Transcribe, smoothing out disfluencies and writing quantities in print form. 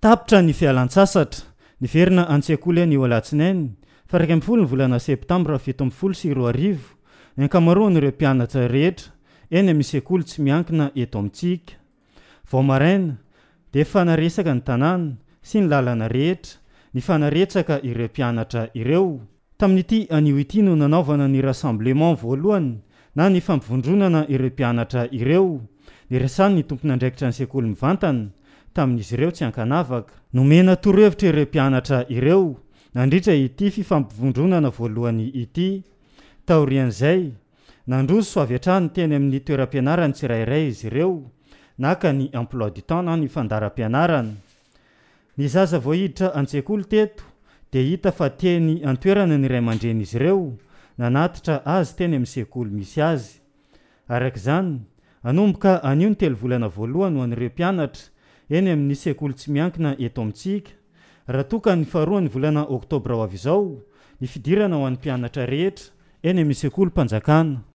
Tapitra ny fialan-tsasatra niverina an-tsekoly ny Alatsinainy fa 1 volana septambra 2024 ny ankamaroan'ireo mpianatra rehetra eny amin'ny sekoly tsy miankina eto amintsika. Vao maraina dia fanaresaka ny tanàna sy ny lalana rehetra ny fanaretsaka ireo mpianatra ireo. Tamin'ity anio ity no nanaovana ny rassemblement voalohany na ny fampivondronana ireo mpianatra ireo. Niresany ny tompon'andraikitra ny sekoly mivantana tamin'izy ireo tsy ankanavaka. Nomena torohevitra ireo mpianatra ireo nandritra ity fifampivondronana voalohany ity. Taorian'izay nandroso avy hatrany teny amin'ny toeram-pianarany tsirairay izy ireo naka ny emploi du temps na ny fandaharam-pianarana. Ny zaza voahiditra an-tsekoly teto dia hita fa teny an-toerana ny ray aman-dreny izy ireo nanatitra azy teny amin'ny sekoly misy azy. Arak'izany anomboka anio ny 3 volana voalohany ho an'ireo mpianatra eny amin'ny sekoly tsy miankina eto amintsika. Raha toka ny faharoa ny volana oktobra ho avy izao ny fidirana ho an'ny mpianatra rehetra eny amin'ny sekoly mpanjakana.